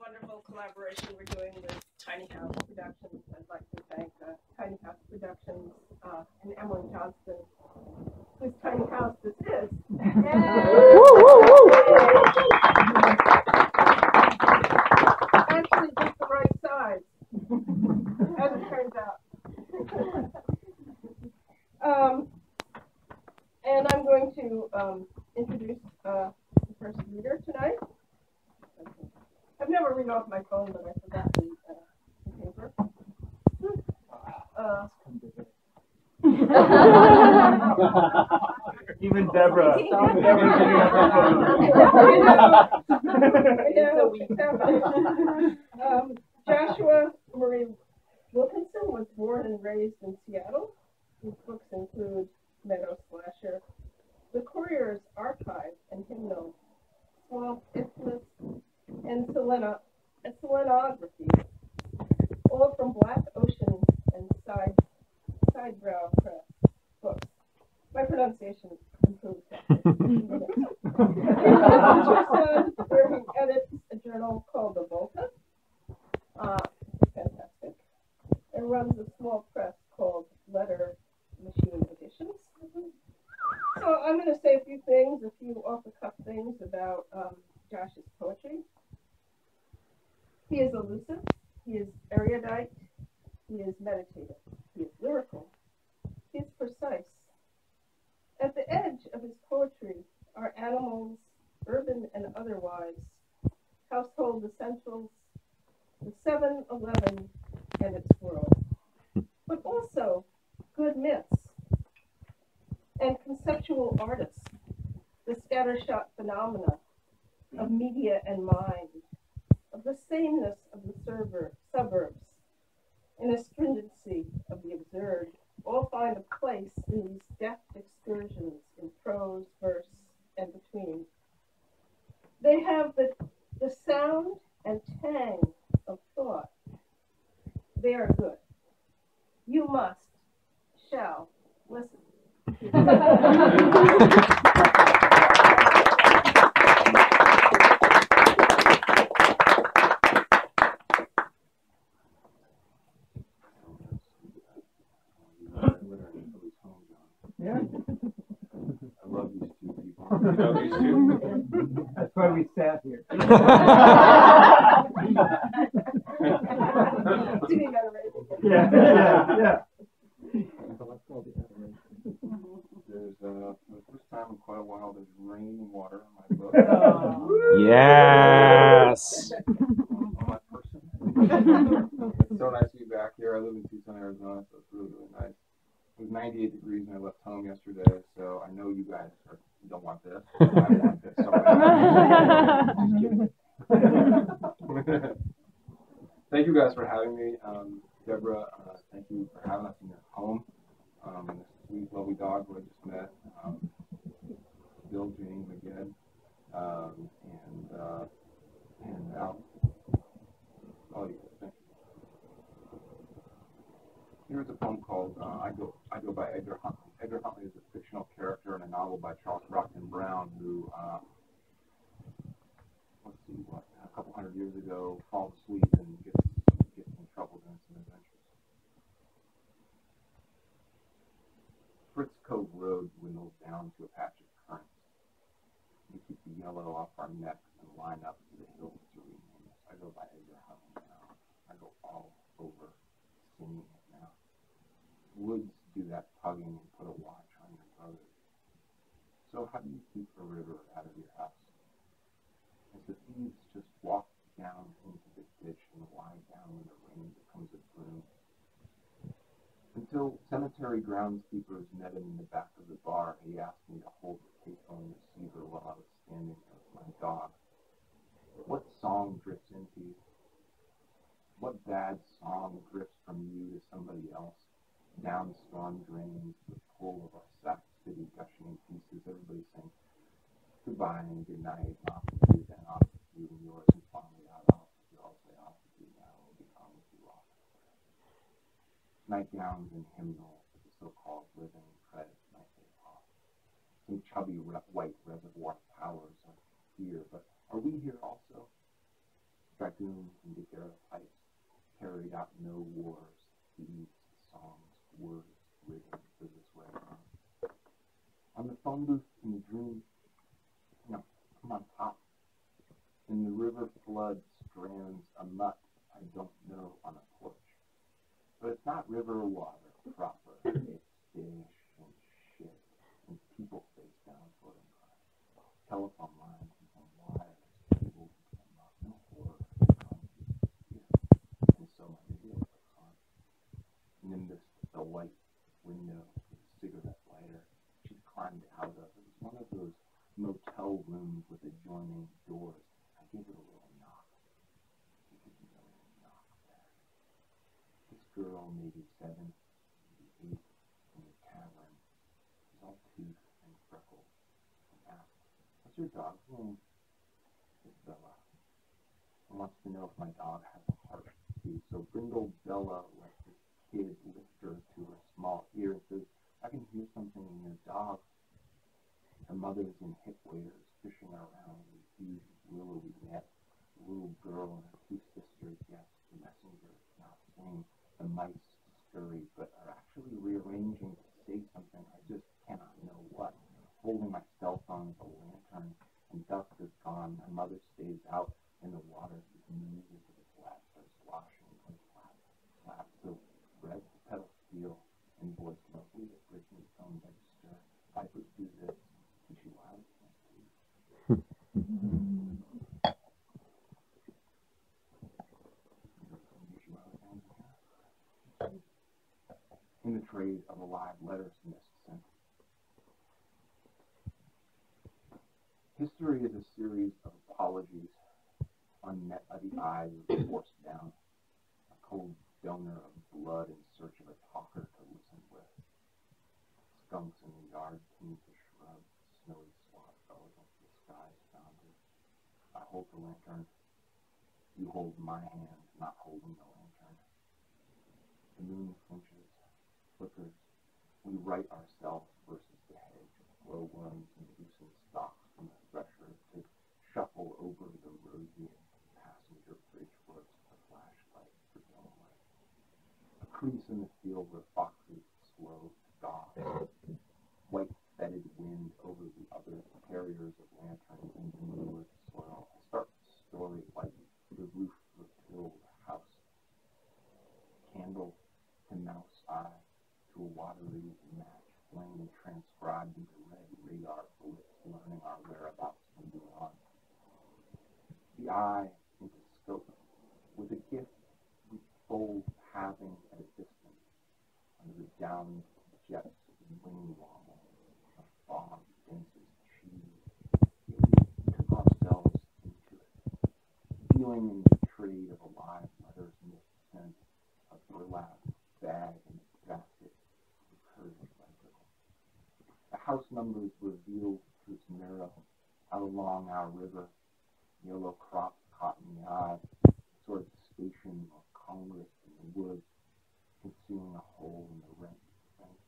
wonderful collaboration we're doing with Tiny House Productions. I'd like to thank Tiny House Productions and Emily Johnston, whose tiny house this is. Actually, just the right size, as it turns out. And I'm going to introduce the first reader tonight. I've never read off my phone, but I forgot the paper. Even Deborah. Joshua Marie Wilkinson was born and raised in Seattle. His books include Meadow Slasher, The Courier's Archive and Hymnal, Swamp Isthmus, and selenography, all from Black Ocean and Sidebrow Press books. My pronunciation improves. Where he edits a journal called The Volta, which is fantastic, and runs a small press called Letter Machine Editions. So I'm going to say a few things, a few off-the-cuff things about Josh's poetry. He is elusive, he is erudite, he is meditative, he is lyrical, he is precise. At the edge of his poetry are animals, urban and otherwise, household essentials, the 7-Eleven and its world, but also good myths and conceptual artists, the scattershot phenomena of media and mind, of the sameness of the suburbs, and astringency of the absurd, all find a place in these deft excursions in prose, verse, and between. They have the sound and tang of thought. They are good. You must, shall, listen. Yeah. I love these two people. You know these two? That's why we sat here. Yeah. There's for the first time in quite a while, there's rain and water on my book. Yes. On my person. It's so nice to be back here. I live in Tucson, Arizona, so it's really, really nice. It was 98 degrees when I left home yesterday, so I know you guys don't want this. I want this so bad. Thank you guys for having me. Deborah, thank you for having us in your home. This sweet, lovely dog who I just met. Bill, Jane, McGinn, and Al. All you guys, thank you. Here's a poem called I Go by Edgar Huntley. Edgar Huntley is a fictional character in a novel by Charles Brockden Brown who, a couple hundred years ago, falls asleep and gets in trouble during some adventures. Fritz Cove Road dwindles down to a patch of currants. We keep the yellow off our necks and line up to the hills to rename us. I go by Edgar Huntley now. I go all over singing it now. Woods do that tugging and put a watch on your brother. So how do you keep a river out of your house? As the thieves just walk down into the ditch and lie down when the rain becomes a broom. Until cemetery groundskeepers met him in the back of the bar, he asked me to hold the payphone receiver while I was standing there with my dog. What song drifts into you? What bad song drifts from you to somebody else? Down storm drains, the pull of our sack city gushing in pieces, everybody saying goodbye and good night, off with you, then off with you, and yours, and finally out, off with you, I'll say off with you now, we'll be on with you off. Nightgowns and hymnals, the so-called living credit might be off. Some chubby white reservoir powers of fear, but are we here also? Dragoons and daguerreotypes carried out no wars, deeds, songs, words written for this way around. On the phone booth in the dream, no, come on top. In the river flood strands a mutt I don't know on a porch. But it's not river water proper. It's fish and shit and people face down floating by. Telephone lines and wires, cables and no horror, and so my video clicks on. Nimbus, the white window with a cigarette lighter she'd climbed out of. It was one of those motel rooms with adjoining doors. I gave it a little knock. You could really knock there. This girl, maybe 7, maybe 8, in the tavern, was all tooth and freckled, and asked, "What's your dog's name?" It's Bella. And wants to know if my dog has a heart, too. So Brindle Bella lets this kid lift her to her small ear and says, "I can hear something in your dog." Her mother's in hip waders, fishing around in a huge willowy net. The little girl and her 2 sisters guess the messenger is not saying the mice scurry, but are actually rearranging to say something. I just cannot know what. Holding my cell phone as a lantern, and dusk is gone. My mother stays out in the water. She's moving to the flat, starts washing on flat. So red pedal steel and voice mostly that Britney's phone register. Vipers do this. Teach you wild can't do. In the trade of a live letters mist sent. History is a series of apologies, unmet by the eyes of forced down, a cold donor of blood in search of a talker to listen with. Skunks in the yard, kingfish shrubs, snowy swamp fell against the sky's boundary. I hold the lantern. You hold my hand, not holding the lantern. The moon flinches, flickers. We right ourselves versus the hedge, glowworms and loosened stalks from the thresher to shuffle over the rosy passenger bridge floats with a flashlight for daylight. A crease in the field where foxes slow dogs. White fetid wind over the other carriers of lanterns and manure soil. I start the story like the roof of a filled house. Candle to mouse eye to a watery match flame transcribed into red radar bullets learning our whereabouts from beyond. The eye into scope with a gift we fold having at a distance under the downed jets of wing wobble, a fog denses cheese. We took ourselves into it, feeling in the trade of a live letters mist scent, a burlap bag and basket recurred bicycle. The house numbers revealed through its mirror out along our river, yellow crops caught in the eye, sort of station or Congress in the woods, concealing a hole in the rent fence.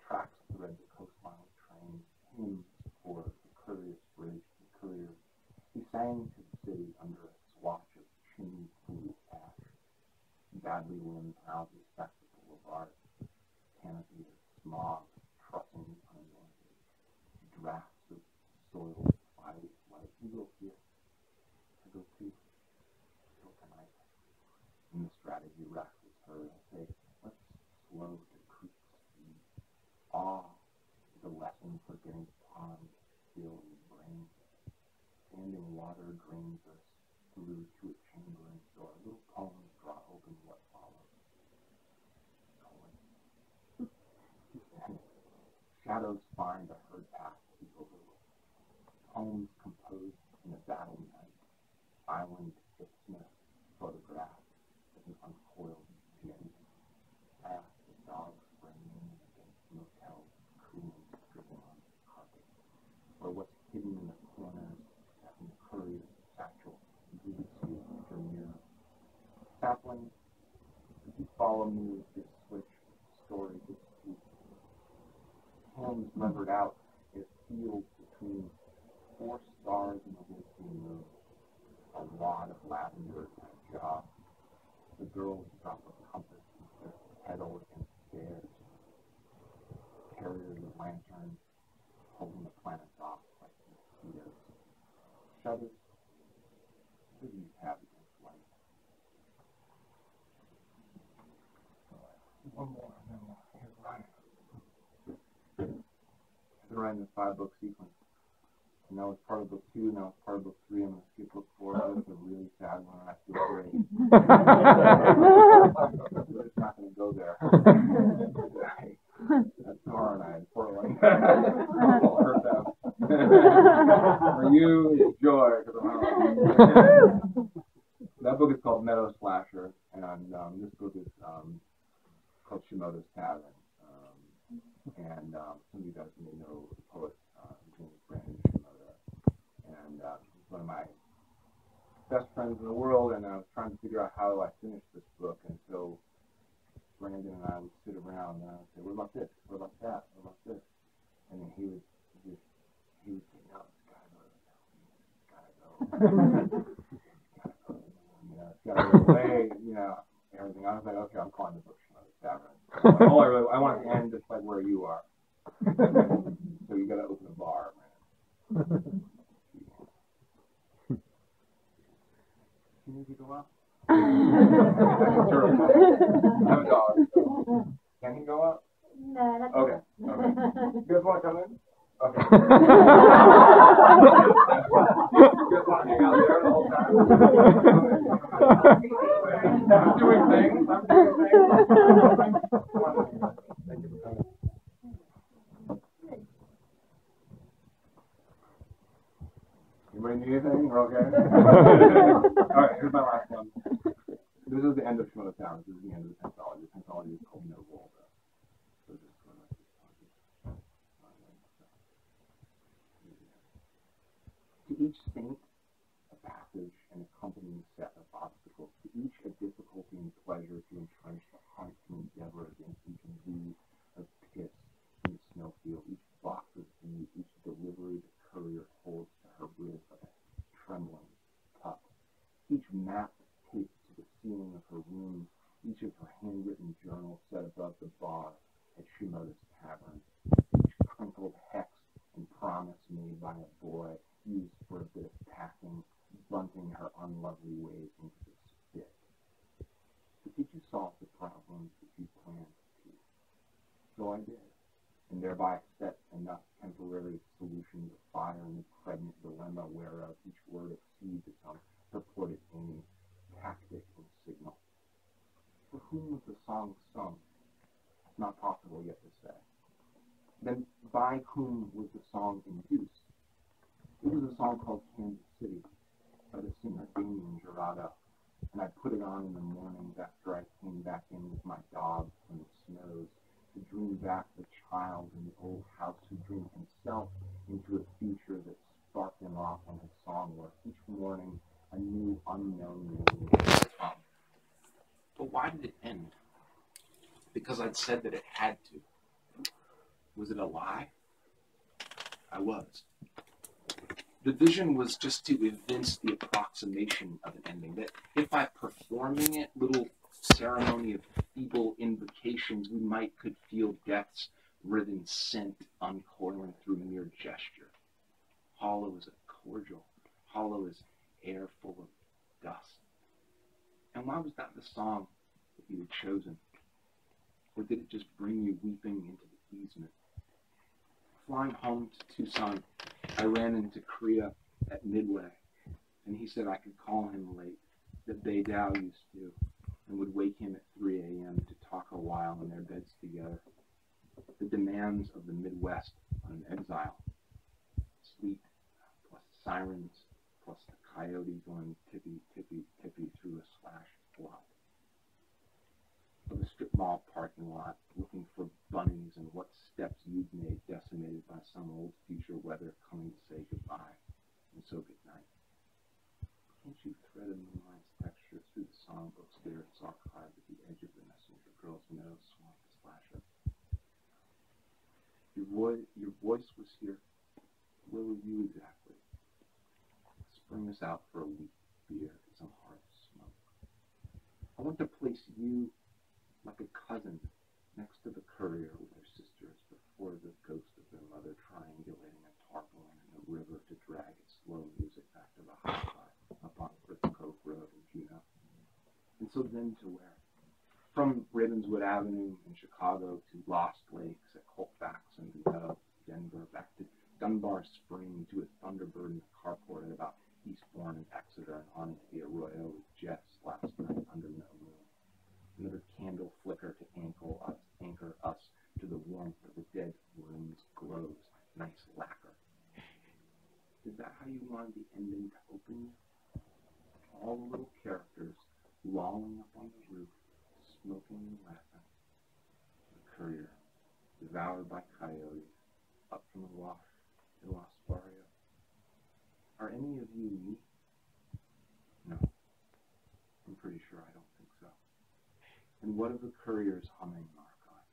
Tracks thread the coastline of trains, hymns for the Courier's Bridge, the Courier. He sang to the city under a swatch of chimney blue ash. Badly limbed houses stacked the boulevard, canopy of smog, trussing unanointed, drafts of soiled fiery light. You go here, I go too, till tonight. And the strategy racks her. I say, let's slow to creep speed. Awe is a lesson for getting ponds still in the brain. Standing water drains us through to a chamber and door. Little poems draw open what follows. Shadows find a herd path to be overlooked. Poems composed in a battle night. Island isthmus photographed as an uncoiled jetty. Past the dogs raining against motels, cooling dripping on the carpet. Or what's hidden in the corners in the Courier's satchel greets you with your mirror. Sapling, if you follow me with this switch, story gets deep. Hands levered out, it feels between 4 stars and a winking moon. a lot of lavender kind of job. The girls drop a compass into their pedal against stairs. Carriers with lanterns holding the planets off like mosquitoes. Shutters. Who do you have against light? One more, and then we'll hear Ryan. I've been writing this 5-book sequence. And that was part of book 2, and that was part of book 3. I'm going to skip book 4. It's a really sad one, and I feel great. We're just not going to go there. That's tomorrow night in Portland. I'll hurt them. For you, it's joy, because I'm home. That book is called Meadow Slasher, and this book is called Shimoda's Tavern. And some of you guys may know the poet, James Brandon Shimoda. And he's one of my best friends in the world, and I was trying to figure out how I finish this book. And so Brandon and I would sit around and I would say, what about this? What about that? What about this? And then he would say, no, it's gotta go. It's gotta go. It's gotta go away, everything. I was like, okay, I'm calling the book Shimoda's Tavern. I want it to end just like where you are. So you gotta open a bar, man. Can you go out? I have a dog. Can he go out? No, that's Okay. You guys want to come in? Okay. You guys want to hang out there the whole time? I'm doing things. Thank you for coming. Anybody need anything? We're okay? All right, here's my last one. This is the end of Shimoda Tavern. This is the end of the anthology. The anthology is called No Volta. So just go like this. To each saint, a passage and accompanying set of obstacles. To each a difficulty and pleasure to entrench the hunt to endeavor against each zoo of piss in the snowfield. Each box of food, each delivery the courier holds to her wrist like a trembling cup. Each map taped to the ceiling of her room, each of her handwritten journals set above the bar at Shimoda's Tavern. Each crinkled hex and promise made by a boy used for a bit of packing, bunting her unlovely ways into the spit. But did you solve the problems that you planned to? So I did, and thereby set enough temporary solution to fire in the pregnant dilemma whereof each word exceeds its own purported aim, tactic, and signal. For whom was the song sung? It's not possible yet to say. Then by whom was the song induced? It was a song called Kansas City by the singer Damien Jurado, and I put it on in the mornings after I came back in with my dog from the snows to dream back the child in the old house who dreamed himself into a future that sparked him off on his song work. Each morning, a new unknown name would come. But why did it end? Because I'd said that it had to. Was it a lie? I was. The vision was just to evince the approximation of an ending, that if by performing it, little ceremony of feeble invocations, we could feel death's writhen scent uncoiling through mere gesture. Hollow as a cordial, hollow as air full of dust. And why was that the song that you had chosen? Or did it just bring you weeping into the easement? Flying home to Tucson, I ran into Korea at Midway, and he said I could call him late, that Bay Dow used to, and would wake him at 3 a.m. to talk a while in their beds together. The demands of the Midwest on an exile. Sleet, plus sirens, plus the coyote going tippy, tippy, tippy through a slashed flood. Of the strip mall parking lot, looking for bunnies and what steps you'd made, decimated by some old future weather coming to say goodbye, and so good night. Can't you thread a moonlight's texture through the songbooks there it's archived at the edge of the messenger girl's nose swamp splash up? Your voice was here. Where were you exactly? Spring us out for a week, So then to where? From Ravenswood Avenue in Chicago to Lost Lakes at Colfax and Denver, back to Dunbar Spring to a Thunderbird in the carport at about Eastbourne and Exeter, and on into the Arroyo with Jess last night under no moon. Another candle flicker to anchor us to the warmth of the dead room's glows. Nice lacquer. Is that how you wanted the ending to open you? All the little characters lolling up on the roof, smoking and laughing. The courier, devoured by coyotes, up from the wash in Las Barrios. Are any of you me? No. I'm pretty sure I don't think so. And what of the couriers humming Marcon?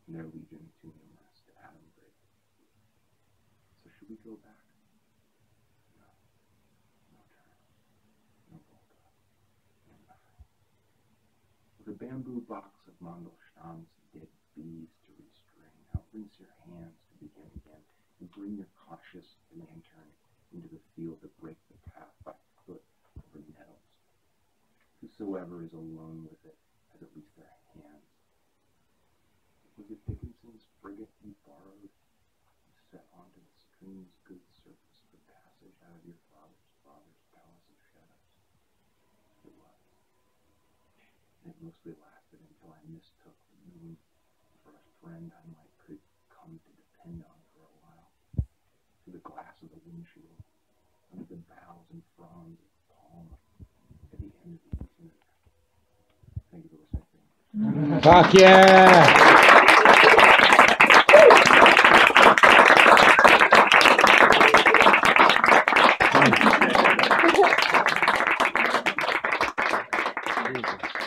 Their legion too numerous to Adam break. So should we go back? No. No turn. No Volta. No nothing. With a bamboo box of Mandelstam's dead bees to restrain, now rinse your hands to begin again, and bring your cautious lantern into the field to break the path by foot over nettles. Whosoever is alone with it has at least their hands. Was it Wilkinson's frigate you borrowed and set onto the stream's good surface for passage out of your father's palace of shadows? It was. And it mostly lasted until I mistook the moon for a friend I could come to depend on for a while. Through the glass of the windshield, under the boughs and fronds of the palm, at the end of the eternity. Thank you for listening. Fuck yeah! Jesus.